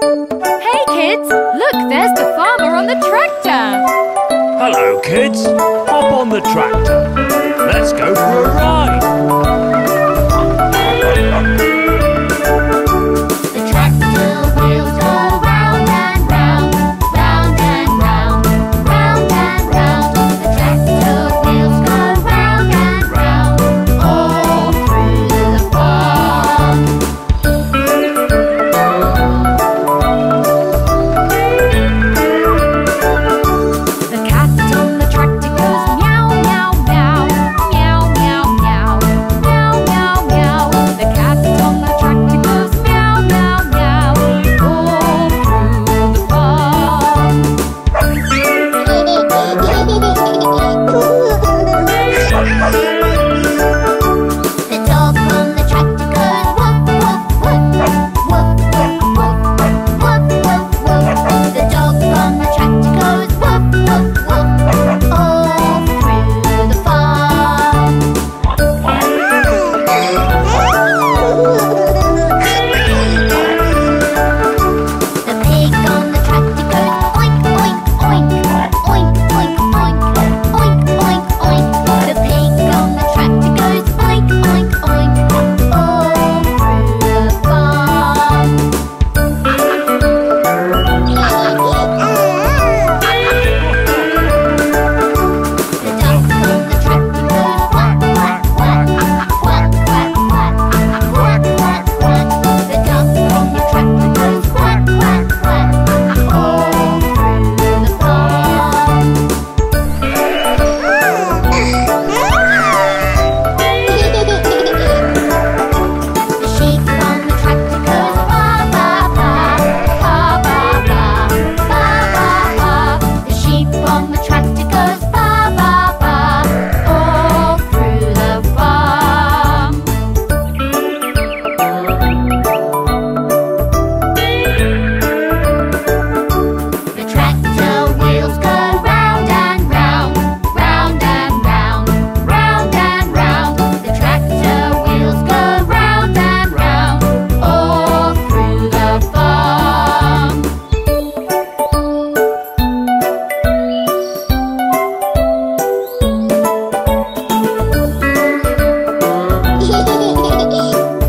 Hey kids, look, there's the farmer on the tractor. Hello kids, hop on the tractor. Let's go for a ride. The tractor wheels go round and round, round and round, round and round. The tractor wheels go round and round, all through the farm. The cat on the tractor goes meow, meow, meow, meow, meow, meow, meow, meow, meow. The cat on the tractor goes meow, meow, meow, all through the farm. The dog on the tractor goes woof, woof, woof, woof, woof, woof, woof, woof, woof. The dog on the tractor goes woof, woof, woof, all through the farm. The pig on the tractor goes oink, oink, oink, oink, oink, oink, oink, oink, oink. The pig on the tractor goes oink, oink, oink, all through the farm. The duck on the tractor goes quack, quack, quack, quack, quack, quack, quack, quack, quack. The duck on the tractor goes quack, quack, quack, all through the farm. The sheep on the tractor goes ba ba ba, ba ba ba, ba ba ba. The sheep on the tractor goes ba ba ba, all through the farm. The tractor wheels go round and round, round and round, round and round. The tractor wheels go round and round, all through the farm.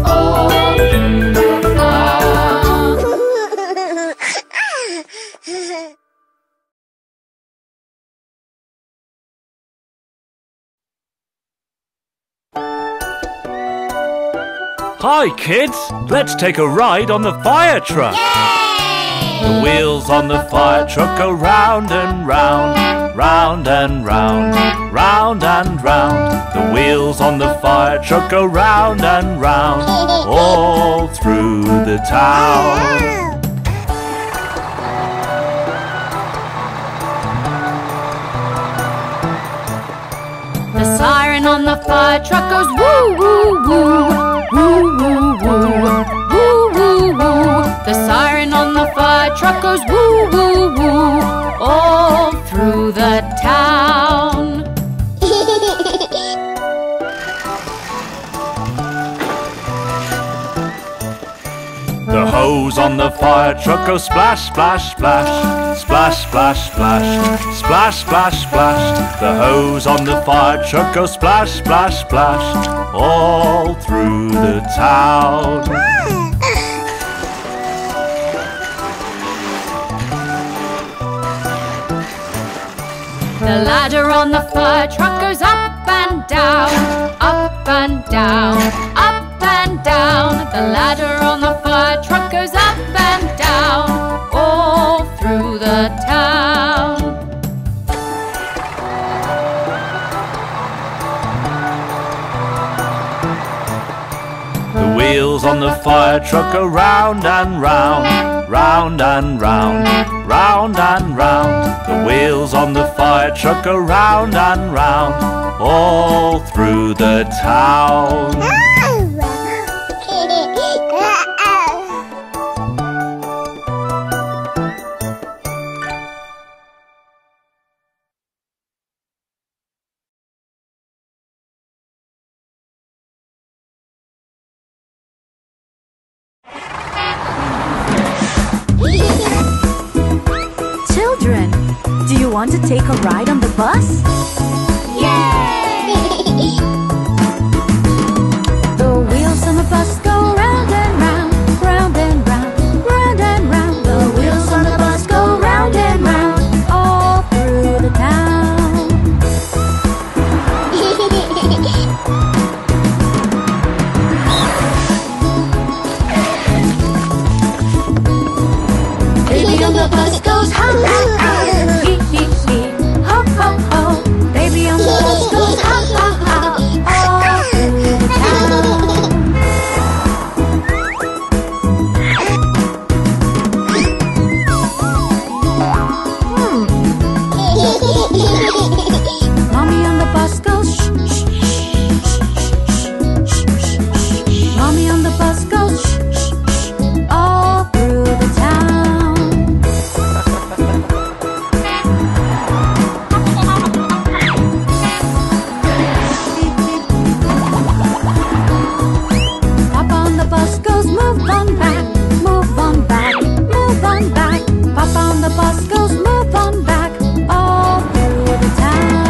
All through the farm. Hi kids, let's take a ride on the fire truck. The wheels on the fire truck go round and round, round and round, round and round. The wheels on the fire truck go round and round, all through the town. The siren on the fire truck goes woo, woo, woo, woo, woo, woo, woo, woo, woo. The siren on the fire truck goes woo, woo, woo, all through the town. The hose on the fire truck goes splash, splash, splash, splash, splash, splash, splash, splash, splash. The hose on the fire truck goes splash, splash, splash, all through the town. The ladder on the fire truck goes up and down, up and down, up and down. The ladder on the fire truck goes up and down, all through the town. The wheels on the fire truck go round and round, round and round, round and round. The wheels on the fire truck go round and round, all through the town. want to take a ride on the bus? Yay! The wheels on the bus go round and round, round and round, round and round. The wheels on the bus go round and round, all through the town. Baby on the bus goes ho, ho, ho, hee, hee, hee, ho, ho, ho. Baby on the bus goes ho, ho, ho, all through the town. Mommy on the bus goes shh, shh, shh, shh, shh, shh, shh. Mommy on the bus goes shh, shh, shh, all through the town. Papa on the bus goes move on back, move on back, move on back. Papa on the bus goes move on back, all through the town.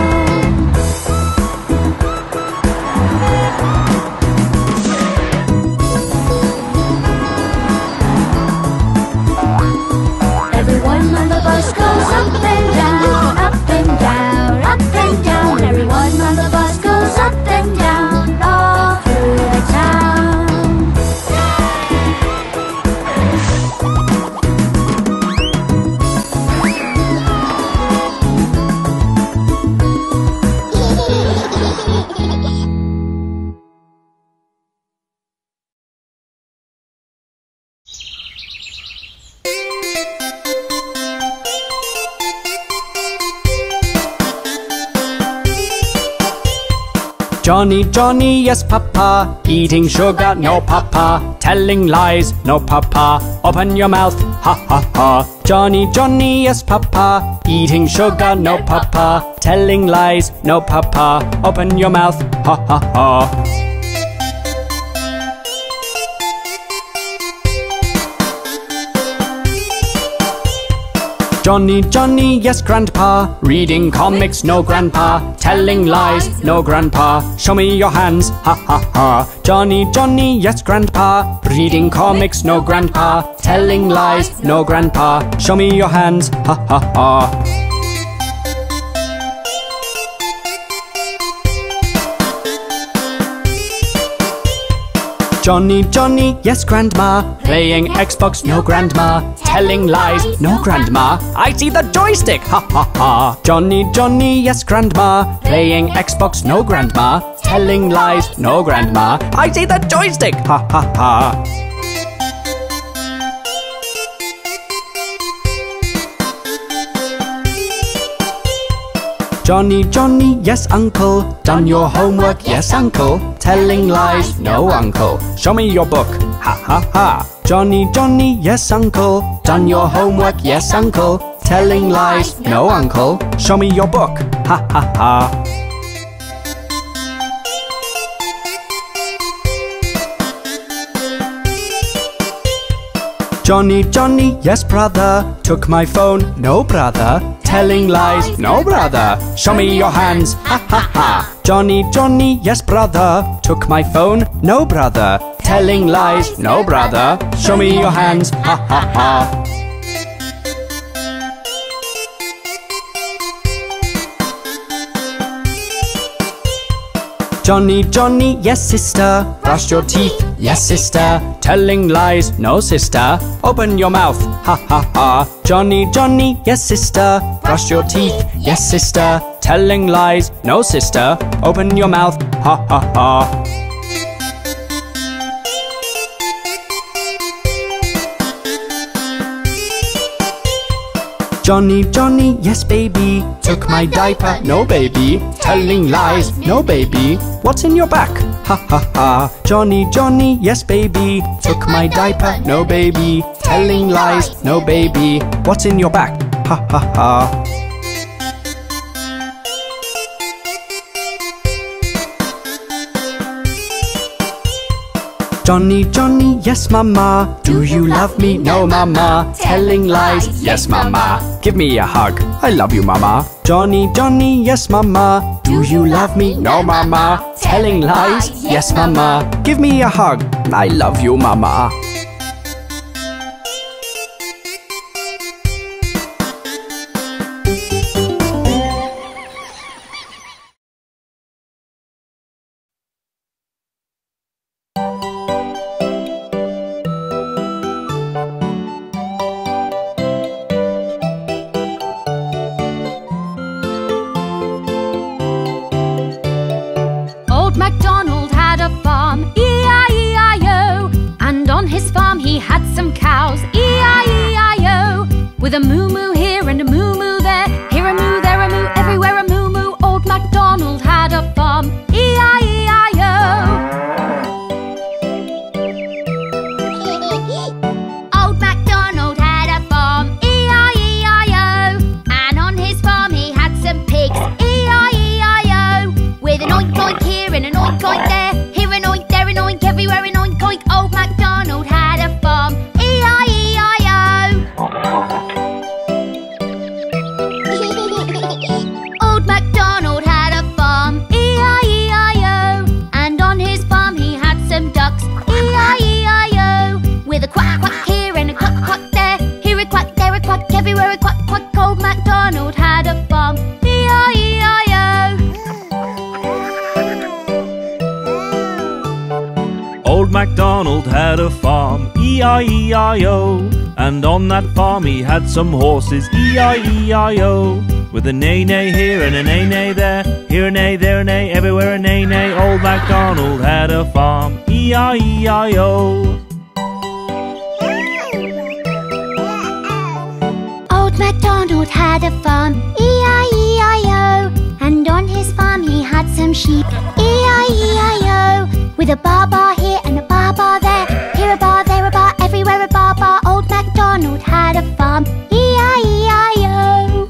Everyone on the bus goes up and down, up and down, up and down. Everyone on the bus goes up and down, all through the town. Johnny, Johnny, yes papa, eating sugar, no papa, telling lies, no papa, open your mouth, ha ha ha. Johnny, Johnny, yes papa, eating sugar, no papa, telling lies, no papa, open your mouth, ha ha ha. Johnny, Johnny, yes grandpa, reading comics, no grandpa, telling lies, no grandpa, show me your hands, ha ha ha. Johnny, Johnny, yes grandpa, reading comics, no grandpa, telling lies, no grandpa, show me your hands, ha ha ha. Johnny, Johnny, yes grandma, playing Xbox, no grandma, telling lies, no grandma, I see the joystick, ha ha ha. Johnny, Johnny, yes grandma, playing Xbox, no grandma, telling lies, no grandma, I see the joystick, ha ha ha. Johnny, Johnny, yes uncle, done your homework, yes uncle, telling lies, no uncle, show me your book, ha ha ha. Johnny, Johnny, yes uncle, done your homework, yes uncle, telling lies, no uncle, show me your book, ha ha ha. Johnny, Johnny, yes brother, took my phone, no brother, telling lies, no brother, show me your hands, ha ha ha. Johnny, Johnny, yes brother, took my phone, no brother, telling lies, no brother, show me your hands, ha ha ha. Johnny, Johnny, yes sister, brush your teeth, yes sister, telling lies, no sister, open your mouth, ha ha ha. Johnny, Johnny, yes sister, brush your teeth, yes sister, telling lies, no sister, open your mouth, ha ha ha. Johnny, Johnny, yes baby, took my diaper, no baby, telling lies, no baby, what's in your back, ha ha ha. Johnny, Johnny, yes baby, took my diaper, no baby, telling lies, no baby, what's in your back, ha ha ha. Johnny, Johnny, yes mama. Do you love me? No mama. Telling lies? Yes mama. Give me a hug. I love you mama. Johnny, Johnny, yes mama. Do you love me? No mama. Telling lies? Yes mama. Give me a hug. I love you mama. Old MacDonald had a farm, E-I-E-I-O. And on his farm he had some cows, E-I-E-I-O. With a moo-moo here and a moo-moo there, here a moo, there a moo, everywhere a moo-moo. Old MacDonald had a farm, E-I-E-I-O. Old MacDonald had a farm, E-I-E-I-O. And on his farm he had some pigs, E-I-E-I-O. With an oink oink here and an oink oink there, here an oink, there an oink, everywhere an oink oink. Old MacDonald had a farm, E-I-E-I-O. Old MacDonald had a farm, E-I-E-I-O. And on his farm he had some ducks, E-I-E-I-O. With a quack quack here and a quack quack there, here a quack, there a quack, everywhere a quack quack. Old MacDonald had a farm, E-I-E-I-O. Old MacDonald had a farm, E-I-E-I-O. And on that farm he had some horses, E-I-E-I-O. With a neigh-neigh here and a neigh-neigh there, here a neigh, there a neigh, everywhere a neigh-neigh. Old MacDonald had a farm, E-I-E-I-O. Old MacDonald had a farm, E-I-E-I-O. And on his farm he had some sheep, E-I-E-I-O. With a bar here and a bar there, here a bar, there a bar, everywhere a bar. Old MacDonald had a farm, E-I-E-I-O.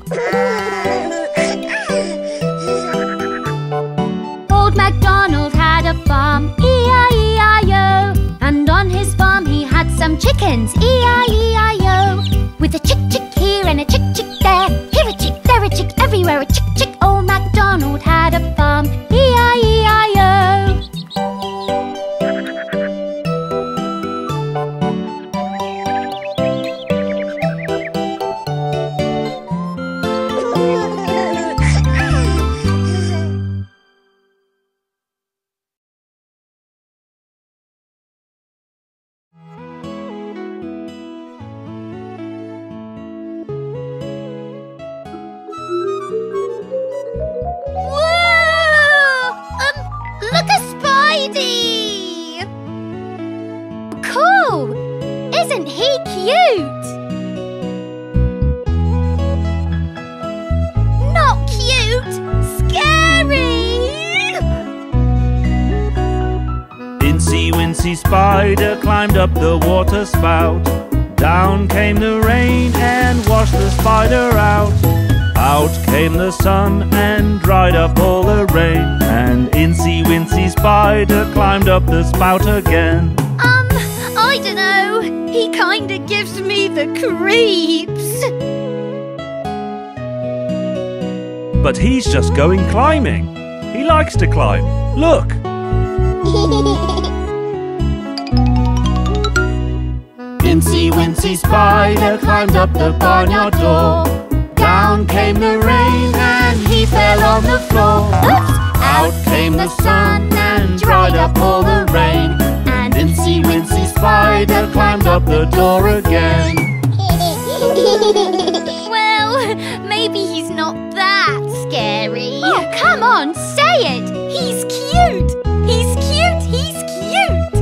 Old MacDonald had a farm, E-I-E-I-O. And on his farm he had some chickens, E-I-E-I-O. With a chick chick here and a chick chick there, here a chick, there a chick, everywhere a chick chick. Old MacDonald had a farm, E-I-E-I-O. Look, a Spidey! Cool! Isn't he cute? Not cute! Scary! Incy Wincy Spider climbed up the water spout. Down came the rain and washed the spider out. Out came the sun and dried up all the rain. And Incy Wincy Spider climbed up the spout again. I dunno. He kinda gives me the creeps. But he's just going climbing. He likes to climb. Look! Incy Wincy Spider climbed up the barnyard door. Down came the rain and he fell on the floor. Oops! Out came the sun and dried up all the rain. And Incy Wincy Spider climbed up the door again. Well, maybe he's not that scary. Oh, come on, say it! He's cute! He's cute! He's cute!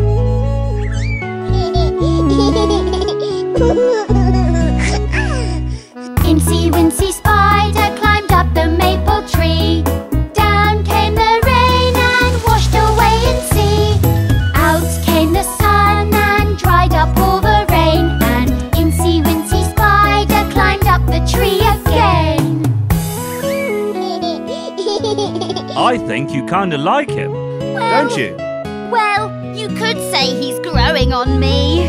Incy Wincy Spider climbed up the maple tree. Down came the rain and washed away Incy. Out came the sun and dried up all the rain. And Incy Wincy Spider climbed up the tree again. I think you kinda like him, don't you? Well, you could say he's growing on me.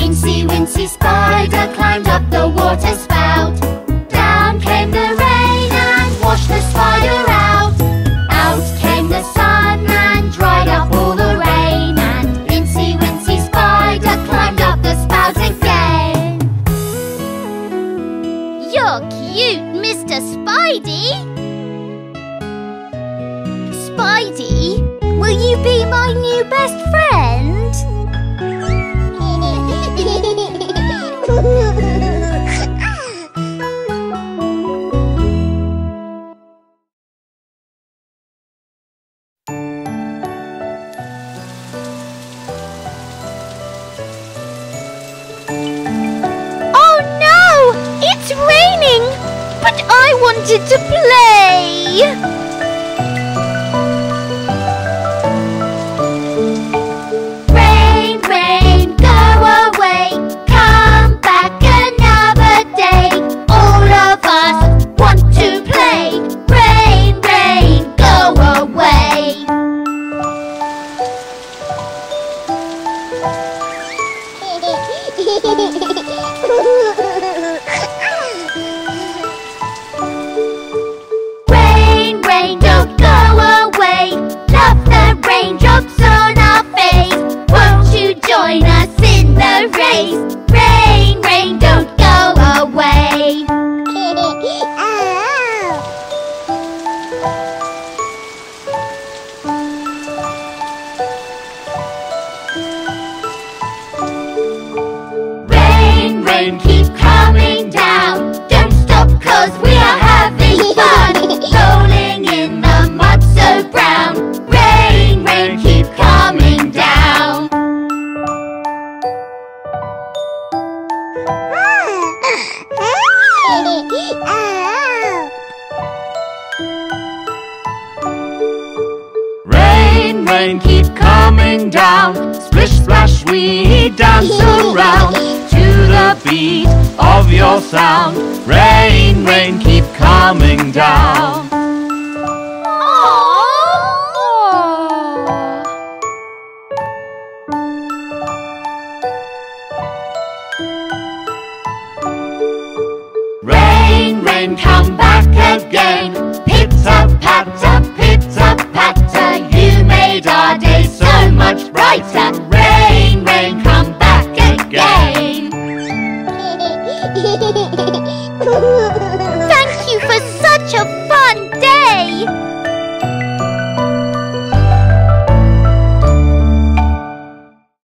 Incy Wincy Spider climbed up the water spout. Down came the rain and washed the spider out. Out came the sun and dried up all the rain. And Incy Wincy Spider climbed up the spout again. You're cute, Mr. Spidey. Spidey, will you be my new best friend? Oh no! It's raining! But I wanted to play! Rain, rain, go away. Come back another day. All of us want to play. Rain, rain, go away. Rain, rain, don't go away. Love the raindrops on our face. Won't you join us in the race? Rain, rain, don't go away. Rain, rain, keep coming down. Don't stop 'cause we are having fun. Rolling in the mud so brown. Rain, rain, keep coming down. Rain, rain, keep coming down. Splish, splash, we dance around to the beat of your sound. Rain, rain, keep coming down. Rain, rain, come back again. Pitter patter,